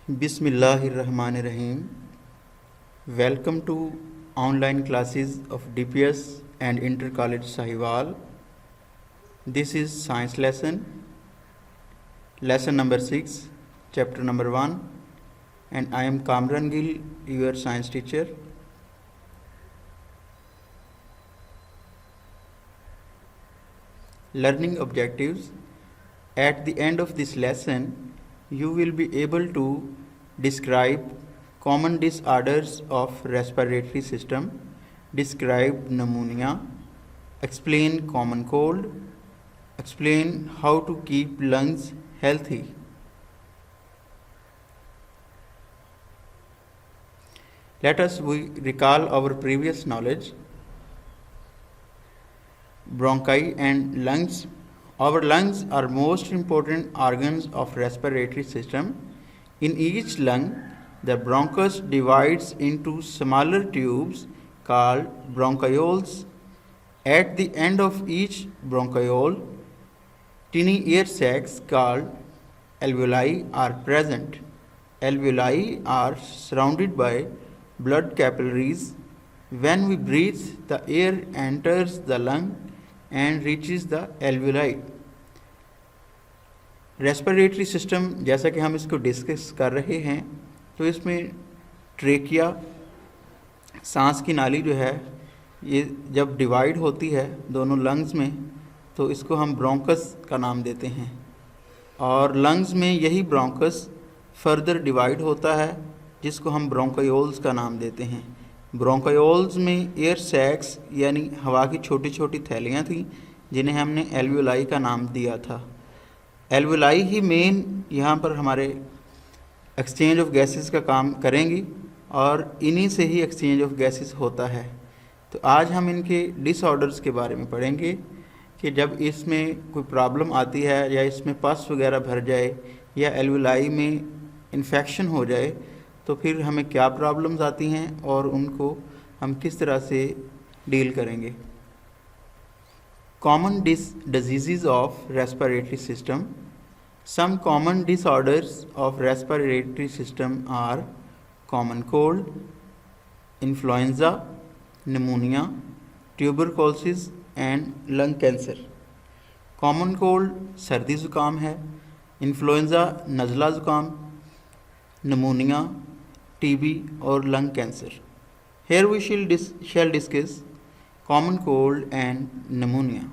Bismillahirrahmanirrahim. Welcome to online classes of DPS and Inter College Sahiwal. This is science lesson number 6, chapter number 1, and I am Kamran Gill, your science teacher. Learning objectives. At the end of this lesson, you will be able to describe common disorders of respiratory system, describe pneumonia, explain common cold, explain how to keep lungs healthy. Let us recall our previous knowledge. Bronchi and lungs. Our lungs are most important organs of respiratory system. In each lung, the bronchus divides into smaller tubes called bronchioles. At the end of each bronchiole, tiny air sacs called alveoli are present. Alveoli are surrounded by blood capillaries. When we breathe, the air enters the lung and reaches the alveoli. Respiratory system जैसा कि हम इसको discuss कर रहे हैं, तो इसमें trachea, सांस की नाली जो है, ये जब डिवाइड होती है दोनों लंग्स में, तो इसको हम ब्रोंकस का नाम देते हैं, और लंग्स में यही ब्रोंकस फर्दर डिवाइड होता है जिसको हम ब्रोंकायोल्स का नाम देते हैं। ब्रोंकायोल्स में एयर सैक्स यानी हवा की छोटी छोटी थैलियाँ थीं जिन्हें हमने एल्वेलाई का नाम दिया था। एल्वेलाई ही मेन यहाँ पर हमारे एक्सचेंज ऑफ गैसेस का काम करेंगी और इन्हीं से ही एक्सचेंज ऑफ गैसेस होता है। तो आज हम इनके डिसऑर्डर्स के बारे में पढ़ेंगे कि जब इसमें कोई प्रॉब्लम आती है या इसमें पस वगैरह भर जाए या एल्वेलाई में इन्फेक्शन हो जाए तो फिर हमें क्या प्रॉब्लम्स आती हैं और उनको हम किस तरह से डील करेंगे। Common disease of respiratory system. Some common disorders of respiratory system are common cold, influenza, pneumonia, tuberculosis and lung cancer. Common cold सर्दी ज़ुकाम है, इन्फ्लुएंजा नज़ला ज़ुकाम, निमोनिया टीबी और lung cancer. Here we shall discuss common cold and pneumonia.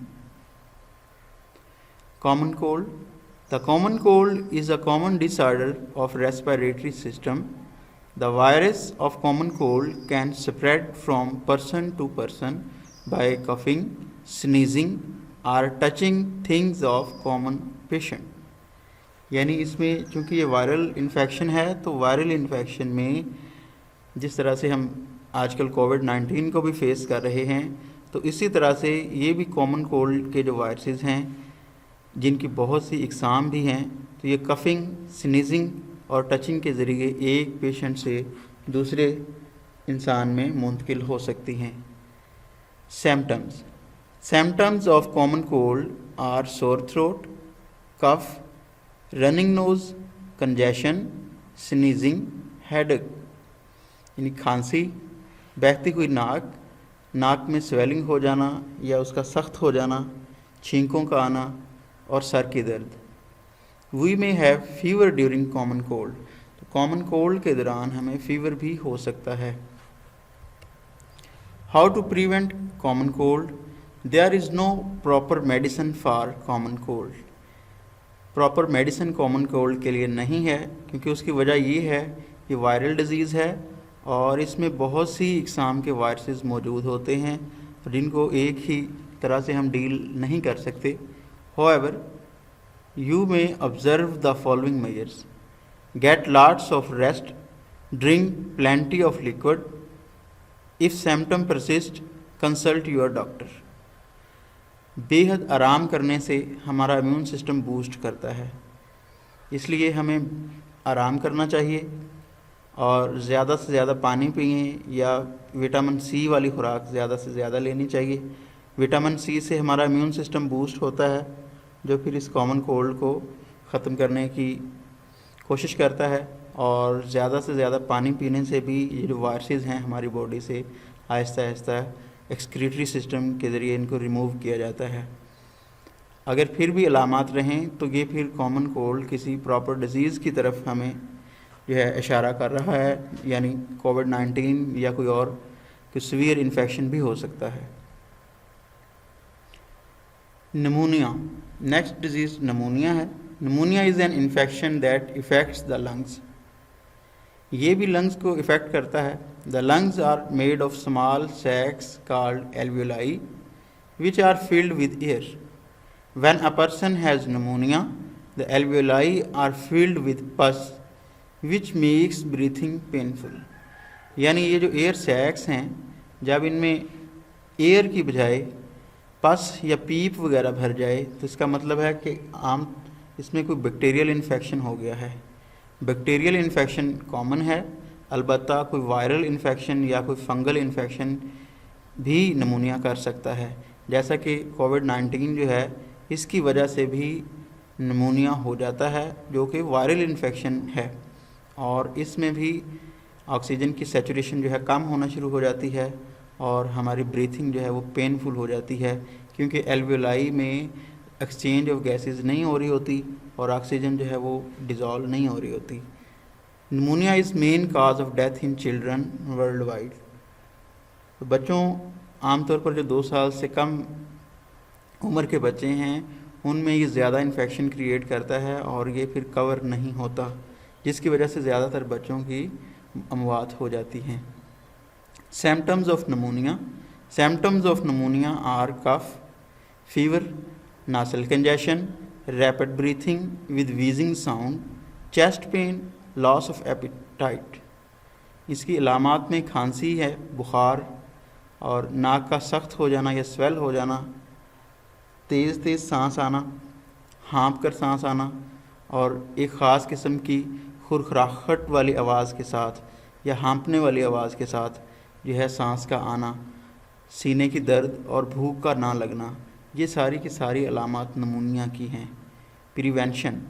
Common cold. The common cold is a common disorder of respiratory system. The virus of common cold can spread from person to person by coughing, sneezing or touching things of common patient. यानी इसमें चूँकि ये viral infection है, तो viral infection में जिस तरह से हम आजकल कोविड-19 को भी फेस कर रहे हैं, तो इसी तरह से ये भी कॉमन कोल्ड के जो वायरसेस हैं जिनकी बहुत सी इकसाम भी हैं, तो ये कफिंग, स्नीजिंग और टचिंग के ज़रिए एक पेशेंट से दूसरे इंसान में मुंतकिल हो सकती हैं। Symptoms of common cold are sore throat, cough, running nose, congestion, sneezing, headache यानी खांसी, बहती हुई नाक में स्वेलिंग हो जाना या उसका सख्त हो जाना, छींकों का आना और सर की दर्द। We may have fever during common cold. तो कॉमन कोल्ड के दौरान हमें फीवर भी हो सकता है। How to prevent common cold. There is no proper medicine for common cold. Proper medicine common cold के लिए नहीं है, क्योंकि उसकी वजह ये है कि वायरल डिजीज़ है और इसमें बहुत सी इकसाम के वायरसेस मौजूद होते हैं जिनको एक ही तरह से हम डील नहीं कर सकते। However, you may observe the following measures. Get lots of rest, drink plenty of liquid. If symptom persist, consult your doctor. बेहद आराम करने से हमारा इम्यून सिस्टम बूस्ट करता है, इसलिए हमें आराम करना चाहिए और ज़्यादा से ज़्यादा पानी पिएं या विटामिन सी वाली खुराक ज़्यादा से ज़्यादा लेनी चाहिए। विटामिन सी से हमारा इम्यून सिस्टम बूस्ट होता है, जो फिर इस कॉमन कोल्ड को ख़त्म करने की कोशिश करता है। और ज़्यादा से ज़्यादा पानी पीने से भी ये जो वायरसेस हैं हमारी बॉडी से आहिस्ता आहिस्ता एक्सक्रीटरी सिस्टम के ज़रिए इनको रिमूव किया जाता है। अगर फिर भी अलामात रहें तो ये फिर कॉमन कोल्ड किसी प्रॉपर डिजीज़ की तरफ हमें जो है इशारा कर रहा है, यानी कोविड-19 या कोई और कोई सीवियर इन्फेक्शन भी हो सकता है। निमोनिया, नेक्स्ट डिजीज़ निमोनिया है। Pneumonia is an infection that affects the lungs. ये भी लंग्स को इफ़ेक्ट करता है। The lungs are made of small sacs called alveoli which are filled with air. When a person has pneumonia, the alveoli are filled with pus, which makes breathing painful. यानी ये जो air sacs हैं, जब इनमें air की बजाय पस या पीप वगैरह भर जाए तो इसका मतलब है कि इसमें कोई बैक्टीरियल इन्फेक्शन हो गया है। बैक्टीरियल इन्फेक्शन कॉमन है, अलबत्ता कोई वायरल इन्फेक्शन या कोई फंगल इन्फेक्शन भी निमोनिया कर सकता है। जैसा कि कोविड-19 जो है इसकी वजह से भी निमोनिया हो जाता है, जो कि वायरल इन्फेक्शन है, और इसमें भी ऑक्सीजन की सैचुरेशन जो है कम होना शुरू हो जाती है और हमारी ब्रीथिंग जो है वो पेनफुल हो जाती है, क्योंकि एल्वियोलाई में एक्सचेंज ऑफ गैसेस नहीं हो रही होती और ऑक्सीजन जो है वो डिज़ोल्व नहीं हो रही होती। Pneumonia is main cause of death in children world wide. तो बच्चों, आमतौर पर जो 2 साल से कम उम्र के बच्चे हैं उनमें ये ज़्यादा इन्फेक्शन क्रिएट करता है और ये फिर कवर नहीं होता, जिसकी वजह से ज़्यादातर बच्चों की अमवात हो जाती हैं। Symptoms of pneumonia. Symptoms of pneumonia are cough, fever, nasal congestion, rapid breathing with wheezing sound, chest pain, loss of appetite. इसकी अलामात में खांसी है, बुखार और नाक का सख्त हो जाना या स्वेल हो जाना, तेज़ तेज़ सांस आना, हाँप कर सांस आना और एक ख़ास किस्म की खुरखराहट वाली आवाज़ के साथ या हाँपने वाली आवाज़ के साथ जो है सांस का आना, सीने की दर्द और भूख का ना लगना, ये सारी की सारी अलामात निमोनिया की हैं। Prevention.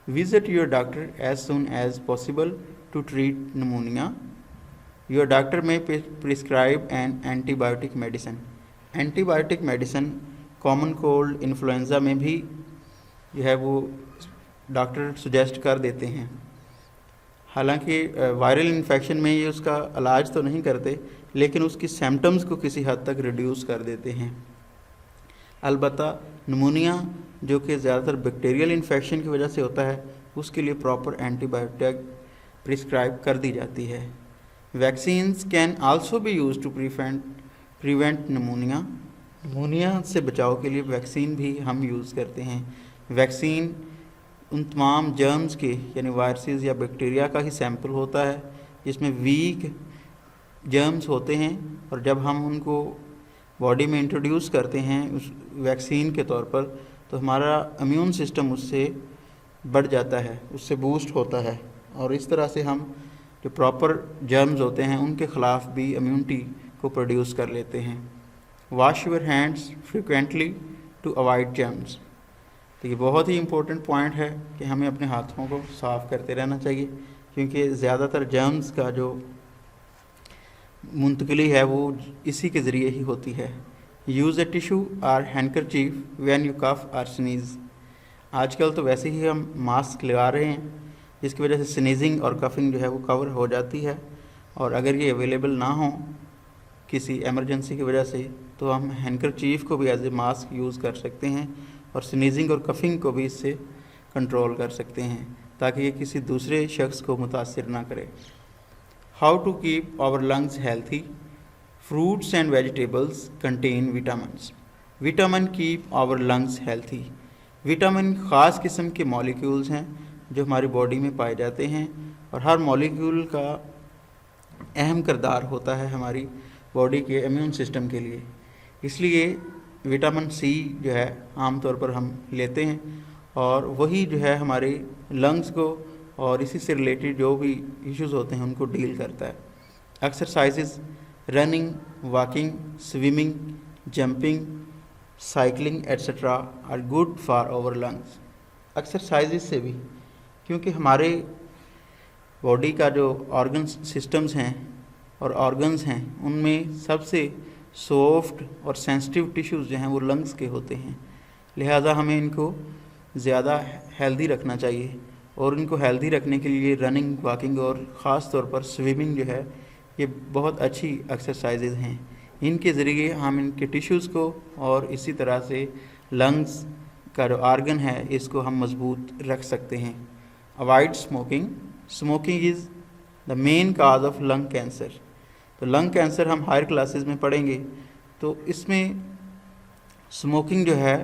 Visit your doctor as soon as possible to treat pneumonia. Your doctor may prescribe an antibiotic medicine. Antibiotic medicine common cold, influenza में भी जो है वो डॉक्टर सुजेस्ट कर देते हैं। हालांकि वायरल इन्फेक्शन में ये उसका इलाज तो नहीं करते, लेकिन उसकी सिम्टम्स को किसी हद तक रिड्यूस कर देते हैं। अलबत्ता निमोनिया जो कि ज़्यादातर बैक्टीरियल इन्फेक्शन की वजह से होता है, उसके लिए प्रॉपर एंटीबायोटिक प्रिस्क्राइब कर दी जाती है। Vaccines can also be use to prevent pneumonia. Pneumonia से बचाव के लिए वैक्सीन भी हम यूज़ करते हैं। वैक्सीन उन तमाम जर्म्स के यानी वायरसेस या बैक्टीरिया का ही सैंपल होता है जिसमें वीक जर्म्स होते हैं, और जब हम उनको बॉडी में इंट्रोड्यूस करते हैं उस वैक्सीन के तौर पर, तो हमारा इम्यून सिस्टम उससे बढ़ जाता है, उससे बूस्ट होता है, और इस तरह से हम जो प्रॉपर जर्म्स होते हैं उनके ख़िलाफ़ भी इम्यूनिटी को प्रोड्यूस कर लेते हैं। Wash your hands frequently to avoid germs. तो ये बहुत ही इम्पोर्टेंट पॉइंट है कि हमें अपने हाथों को साफ़ करते रहना चाहिए, क्योंकि ज़्यादातर जर्म्स का जो मुंतकली है वो इसी के ज़रिए ही होती है। यूज़ अ टिशू और हैंडकरचीफ व्हेन यू कफ और स्नीज़। आजकल तो वैसे ही हम मास्क लगा रहे हैं, जिसकी वजह से स्नीजिंग और कफिंग जो है वो कवर हो जाती है, और अगर ये अवेलेबल ना हो किसी एमरजेंसी की वजह से, तो हम हैंडकरचीफ को भी एज ए मास्क यूज़ कर सकते हैं और स्नीजिंग और कफिंग को भी इससे कंट्रोल कर सकते हैं, ताकि ये किसी दूसरे शख्स को मुतासिर ना करे। How to keep our lungs healthy. Fruits and vegetables contain vitamins. Vitamin keep our lungs healthy. Vitamin ख़ास किस्म के मॉलिक्यूल्स हैं जो हमारी बॉडी में पाए जाते हैं, और हर मॉलिक्यूल का अहम किरदार होता है हमारी बॉडी के इम्यून सिस्टम के लिए। इसलिए विटामिन सी जो है आमतौर पर हम लेते हैं, और वही जो है हमारे लंग्स को और इसी से रिलेटेड जो भी इश्यूज़ होते हैं उनको डील करता है। Exercises, running, walking, swimming, jumping, cycling etcetera are good for our lungs. Exercises से भी, क्योंकि हमारे बॉडी का जो ऑर्गन सिस्टम्स हैं और ऑर्गन्स हैं उनमें सबसे सॉफ्ट और सेंसिटिव टिश्यूज़ जो हैं वो लंग्स के होते हैं। लिहाजा हमें इनको ज़्यादा हेल्दी रखना चाहिए और इनको हेल्दी रखने के लिए रनिंग, वॉकिंग और ख़ास तौर पर स्विमिंग जो है ये बहुत अच्छी एक्सरसाइजेज हैं। इनके ज़रिए हम इनके टिश्यूज़ को और इसी तरह से लंग्स का जो आर्गन है इसको हम मजबूत रख सकते हैं। Avoid smoking. Smoking is the main cause of lung cancer. तो लंग कैंसर हम हायर क्लासेस में पढ़ेंगे, तो इसमें स्मोकिंग जो है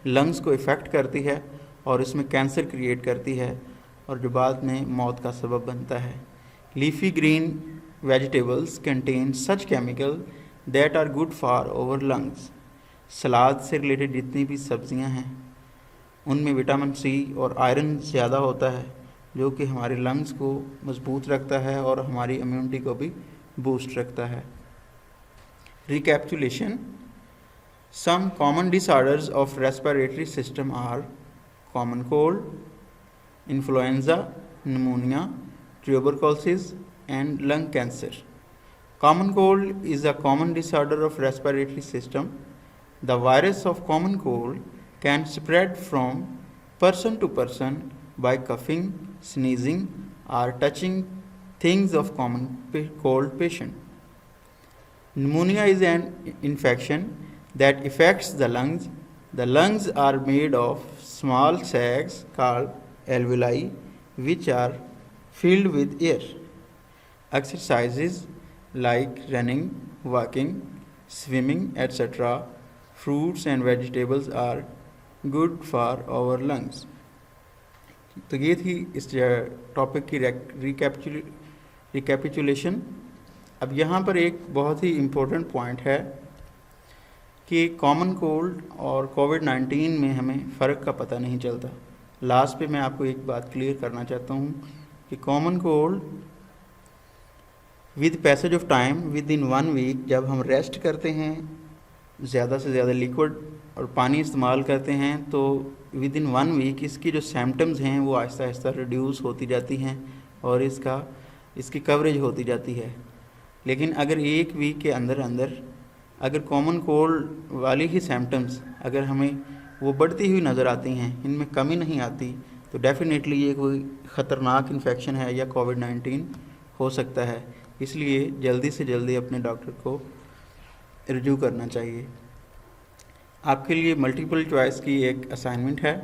लंग्स को इफ़ेक्ट करती है और इसमें कैंसर क्रिएट करती है और जो बाद में मौत का सबब बनता है। Leafy green vegetables contain such chemical that are good for our lungs. सलाद से रिलेटेड जितनी भी सब्जियां हैं उनमें विटामिन सी और आयरन ज़्यादा होता है जो कि हमारे लंग्स को मजबूत रखता है और हमारी इम्यूनिटी को भी बूस्ट रखता है। Recapitulation. Some common disorders of respiratory system are common cold, influenza, pneumonia, tuberculosis and lung cancer. Common cold is a common disorder of respiratory system. The virus of common cold can spread from person to person by coughing, sneezing or touching things of common cold patient. Pneumonia is an infection that affects the lungs. The lungs are made of small sacs called alveoli which are filled with air. Exercises like running, walking, swimming, etc., fruits and vegetables are good for our lungs. तो ये थी इस topic की recapitulation. अब यहाँ पर एक बहुत ही इम्पोर्टेंट पॉइंट है कि कॉमन कोल्ड और कोविड-19 में हमें फ़र्क का पता नहीं चलता। लास्ट पे मैं आपको एक बात क्लियर करना चाहता हूँ कि common cold with passage of time within 1 week जब हम रेस्ट करते हैं, ज़्यादा से ज़्यादा लिक्विड और पानी इस्तेमाल करते हैं, तो विद इन 1 वीक इसकी जो सिम्टम्स हैं वो आहिस्ता आहिस्ता रिड्यूस होती जाती हैं और इसकी कवरेज होती जाती है। लेकिन अगर 1 वीक के अंदर अंदर अगर कॉमन कोल्ड वाली ही सिम्टम्स अगर हमें वो बढ़ती हुई नज़र आती हैं, इनमें कमी नहीं आती, तो डेफिनेटली ये कोई ख़तरनाक इन्फेक्शन है या कोविड-19 हो सकता है। इसलिए जल्दी से जल्दी अपने डॉक्टर को रिव्यू करना चाहिए। आपके लिए मल्टीपल चॉइस की एक असाइनमेंट है,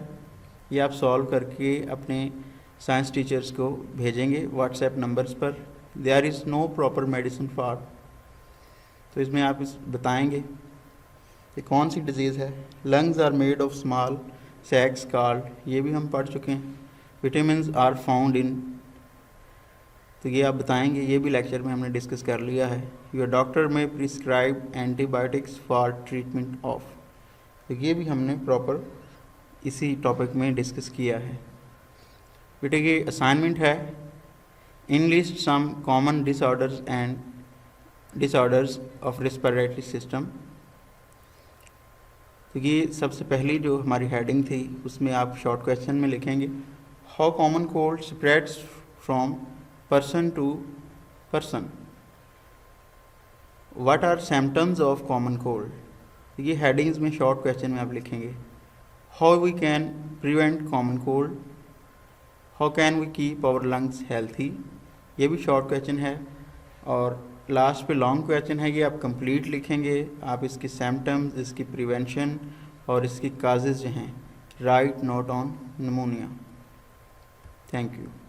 ये आप सॉल्व करके अपने साइंस टीचर्स को भेजेंगे व्हाट्सएप नंबर्स पर। There is no proper medicine for, तो इसमें आप बताएंगे कि कौन सी डिजीज़ है। Lungs are made of small sacs called, ये भी हम पढ़ चुके हैं। विटामिन्स आर फाउंड इन, तो ये आप बताएंगे, ये भी लेक्चर में हमने डिस्कस कर लिया है। Your doctor may prescribe antibiotics for treatment of, तो ये भी हमने प्रॉपर इसी टॉपिक में डिस्कस किया है। बेटे ये असाइनमेंट है, enlist some common disorders and disorders of respiratory system. तो ये सबसे पहली जो हमारी हेडिंग थी उसमें आप शॉर्ट क्वेश्चन में लिखेंगे, how common cold spreads from person to person, what are symptoms of common cold. ये हेडिंग्स में शॉर्ट क्वेश्चन में आप लिखेंगे। How we can prevent common cold, how can we keep our lungs healthy, ये भी short question है। और last पे लॉन्ग क्वेश्चन है, ये आप कंप्लीट लिखेंगे। आप इसकी सिम्टम्स, इसकी प्रिवेंशन और इसकी काजेज़ जो हैं, right note on pneumonia. Thank you.